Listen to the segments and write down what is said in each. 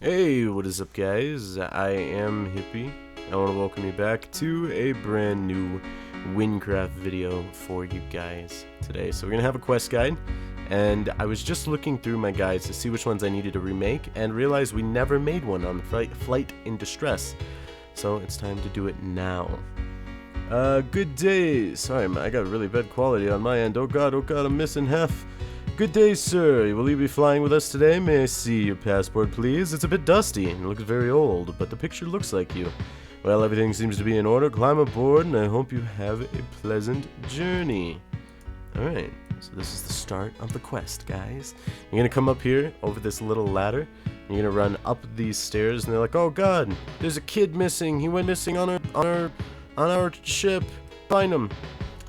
Hey, what is up guys? I am Hippie. I want to welcome you back to a brand new Wynncraft video for you guys today. So we're going to have a quest guide, and I was just looking through my guides to see which ones I needed to remake and realized we never made one on Flight in Distress. So it's time to do it now. Good day. Sorry, I got really bad quality on my end. Oh god, I'm missing half. Good day, sir. Will you be flying with us today? May I see your passport, please? It's a bit dusty and looks very old, but the picture looks like you. Well, everything seems to be in order. Climb aboard, and I hope you have a pleasant journey. Alright, so this is the start of the quest, guys. You're gonna come up here over this little ladder. You're gonna run up these stairs, and they're like, oh god, there's a kid missing. He went missing on our ship. Find him.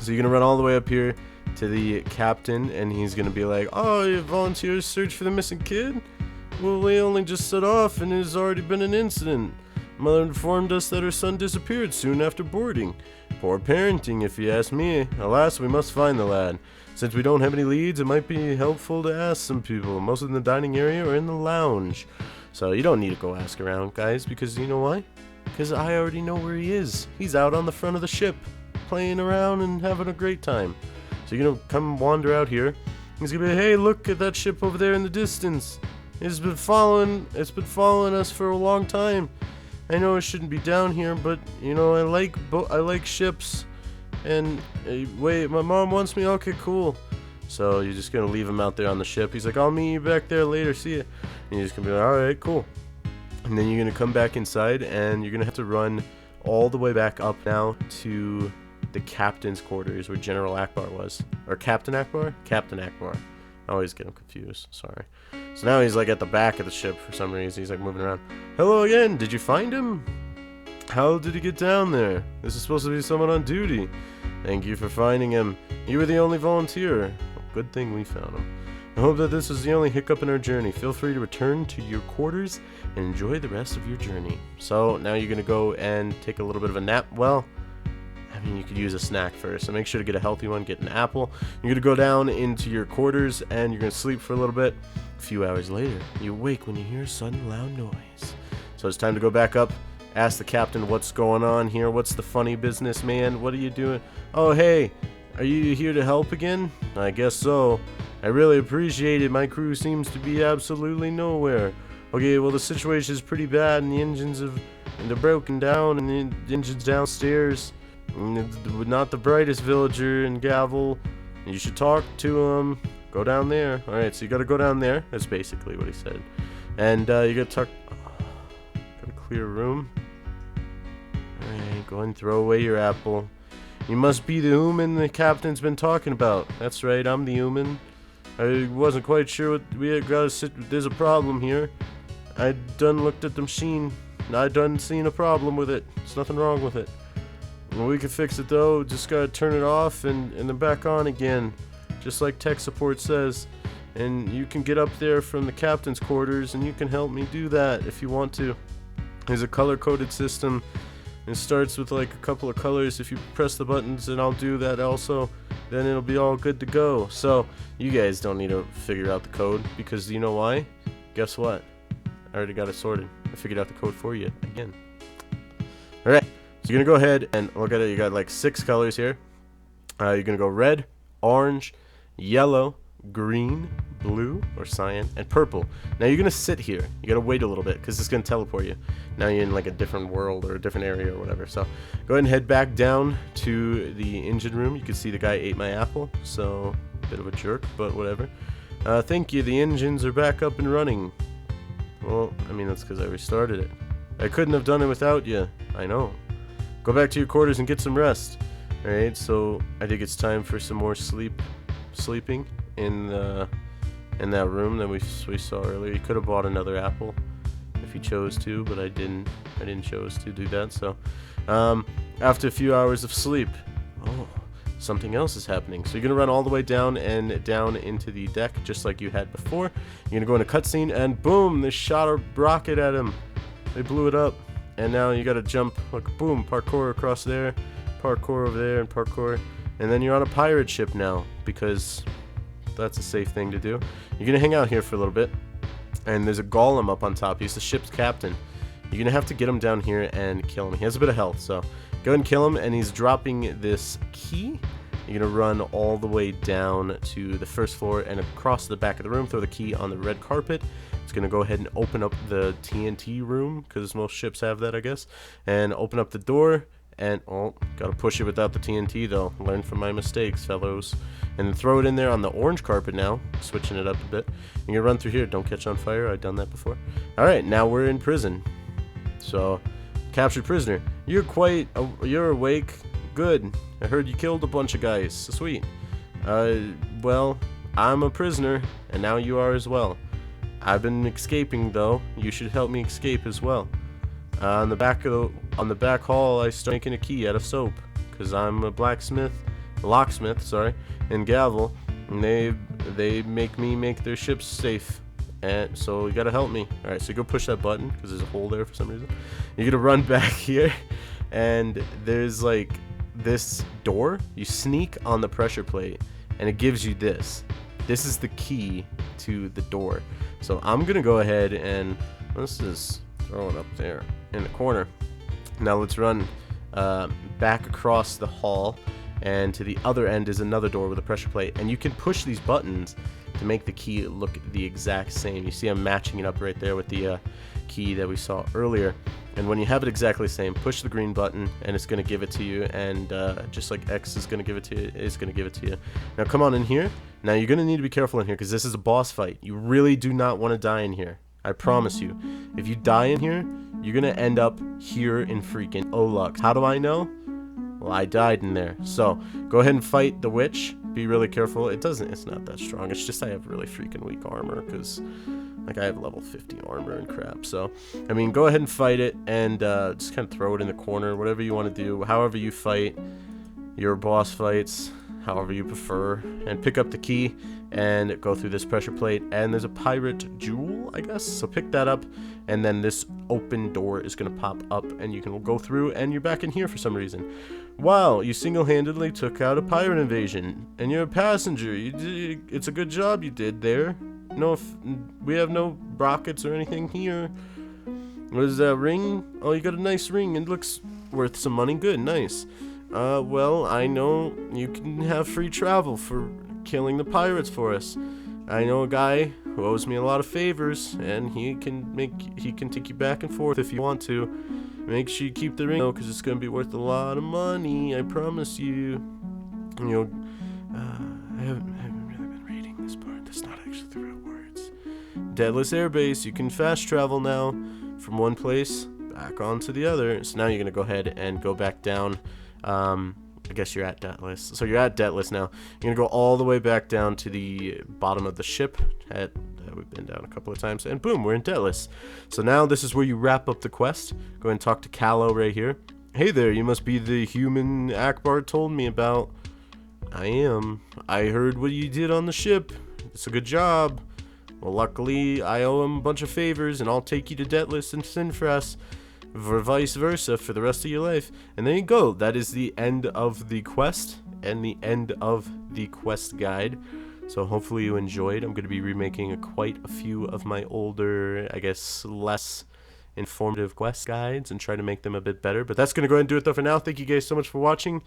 So you're gonna run all the way up here to the captain, and he's gonna be like, oh, you volunteers search for the missing kid? Well, we only just set off and there's already been an incident. Mother informed us that her son disappeared soon after boarding. Poor parenting, if you ask me. Alas, we must find the lad. Since we don't have any leads, it might be helpful to ask some people, most in the dining area or in the lounge. So you don't need to go ask around, guys, because you know why? Because I already know where he is. He's out on the front of the ship, playing around and having a great time. So you're gonna come wander out here. He's gonna be like, hey, look at that ship over there in the distance. It's been following us for a long time. I know it shouldn't be down here, but you know, I like ships. And wait, my mom wants me. Okay, cool. So you're just gonna leave him out there on the ship. He's like, I'll meet you back there later. See ya. And you're just gonna be like, all right, cool. And then you're gonna come back inside, and you're gonna have to run all the way back up now to the captain's quarters where General Akbar was. Or Captain Akbar? Captain Akbar. I always get him confused. Sorry. So now he's like at the back of the ship for some reason. He's like moving around. Hello again. Did you find him? How did he get down there? This is supposed to be someone on duty. Thank you for finding him. You were the only volunteer. Good thing we found him. I hope that this was the only hiccup in our journey. Feel free to return to your quarters and enjoy the rest of your journey. So now you're going to go and take a little bit of a nap. Well, I mean, you could use a snack first, so make sure to get a healthy one, get an apple. You're going to go down into your quarters, and you're going to sleep for a little bit. A few hours later, you wake when you hear a sudden loud noise. So it's time to go back up, ask the captain what's going on here. What's the funny business, man? What are you doing? Oh, hey, are you here to help again? I guess so. I really appreciate it. My crew seems to be absolutely nowhere. Okay, well, the situation is pretty bad, and they're broken down, and the engine's downstairs. Not the brightest villager in Gavel. You should talk to him. Go down there. Alright, so you gotta go down there. That's basically what he said. And you gotta talk. Gotta clear a room. Alright, go and throw away your apple. You must be the human the captain's been talking about. That's right, I'm the human. I wasn't quite sure what we had gotta sit. There's a problem here. I done looked at the machine. I done seen a problem with it. There's nothing wrong with it. Well, we can fix it though. Just gotta turn it off and then back on again, just like tech support says. And you can get up there from the captain's quarters, and you can help me do that if you want to. There's a color-coded system. It starts with like a couple of colors. If you press the buttons, and I'll do that also, then it'll be all good to go. So you guys don't need to figure out the code, because you know why? Guess what? I already got it sorted. I figured out the code for you again. All right. So you're going to go ahead and look at it. You got like 6 colors here. You're going to go red, orange, yellow, green, blue, or cyan, and purple. Now you're going to sit here. You got to wait a little bit because it's going to teleport you. Now you're in like a different world or a different area or whatever. So go ahead and head back down to the engine room. You can see the guy ate my apple. So a bit of a jerk, but whatever. Thank you. The engines are back up and running. Well, I mean, that's because I restarted it. I couldn't have done it without you. I know. Go back to your quarters and get some rest. Alright, so I think it's time for some more sleeping in that room that we saw earlier. You could have bought another apple if you chose to, but I didn't chose to do that. So after a few hours of sleep, oh, something else is happening. So you're gonna run all the way down and down into the deck just like you had before. You're gonna go in a cutscene, and boom, they shot a rocket at him. They blew it up. And now you gotta jump, like boom, parkour across there, parkour over there, and parkour. And then you're on a pirate ship now, because that's a safe thing to do. You're gonna hang out here for a little bit. and there's a golem up on top. He's the ship's captain. You're gonna have to get him down here and kill him. He has a bit of health, so go ahead and kill him. And he's dropping this key. You're gonna run all the way down to the first floor and across the back of the room. Throw the key on the red carpet. It's gonna go ahead and open up the TNT room, because most ships have that, I guess. And open up the door. And oh, gotta push it without the TNT though. Learn from my mistakes, fellows. And then throw it in there on the orange carpet now, switching it up a bit. You're gonna run through here. Don't catch on fire. I've done that before. All right, now we're in prison. So, captured prisoner. You're awake. Good. I heard you killed a bunch of guys. Sweet. Well, I'm a prisoner, and now you are as well. I've been escaping though. You should help me escape as well. On the back hall, I start making a key out of soap, cause I'm a locksmith, sorry, and gavel, and they make me make their ships safe, and so you gotta help me. All right, so go push that button, cause there's a hole there for some reason. You're gonna run back here, and there's like this door. You sneak on the pressure plate, and it gives you this. This is the key to the door. So I'm gonna go ahead and let's just throw it up there in the corner. Now let's run back across the hall, and to the other end is another door with a pressure plate, and you can push these buttons to make the key look the exact same. You see I'm matching it up right there with the key that we saw earlier, and when you have it exactly the same, push the green button and it's going to give it to you, and just like X is going to give it to you, it's going to give it to you. Now come on in here. Now you're going to need to be careful in here, because this is a boss fight. You really do not want to die in here. I promise you. If you die in here, you're gonna end up here in freaking Olux. How do I know? Well, I died in there. So go ahead and fight the witch. Be really careful. It's not that strong. It's just I have really freaking weak armor, because like I have level 50 armor and crap. So I mean, go ahead and fight it, and just kind of throw it in the corner. Whatever you want to do. However you fight your boss fights, however you prefer, and pick up the key and go through this pressure plate, and there's a pirate jewel, I guess, so pick that up, and then this open door is gonna pop up and you can go through, and you're back in here for some reason. Wow, you single-handedly took out a pirate invasion, and you're a passenger. It's a good job you did there. We have no rockets or anything here. What is that ring? Oh, you got a nice ring. It looks worth some money. Good, nice. Well, I know you can have free travel for killing the pirates for us. I know a guy who owes me a lot of favors, and he can take you back and forth if you want to. Make sure you keep the ring though, because it's gonna be worth a lot of money. I promise you. You know, I haven't really been reading this part. That's not actually the real words. Deadless Airbase. You can fast travel now from one place back onto the other. So now you're gonna go ahead and go back down. I guess you're at Deathless. So you're at Deathless now. You're gonna go all the way back down to the bottom of the ship. We've been down a couple of times, and boom, we're in Deathless. So now this is where you wrap up the quest. Go ahead and talk to Callow right here. Hey there, you must be the human Akbar told me about. I am. I heard what you did on the ship. It's a good job. Well, luckily, I owe him a bunch of favors, and I'll take you to Deathless and Sinfras, or vice versa, for the rest of your life. And there you go. That is the end of the quest and the end of the quest guide. So hopefully you enjoyed. I'm going to be remaking quite a few of my older, I guess, less informative quest guides and try to make them a bit better. But that's going to go ahead and do it though for now. Thank you guys so much for watching.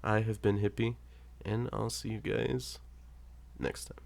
I have been Hippie, and I'll see you guys next time.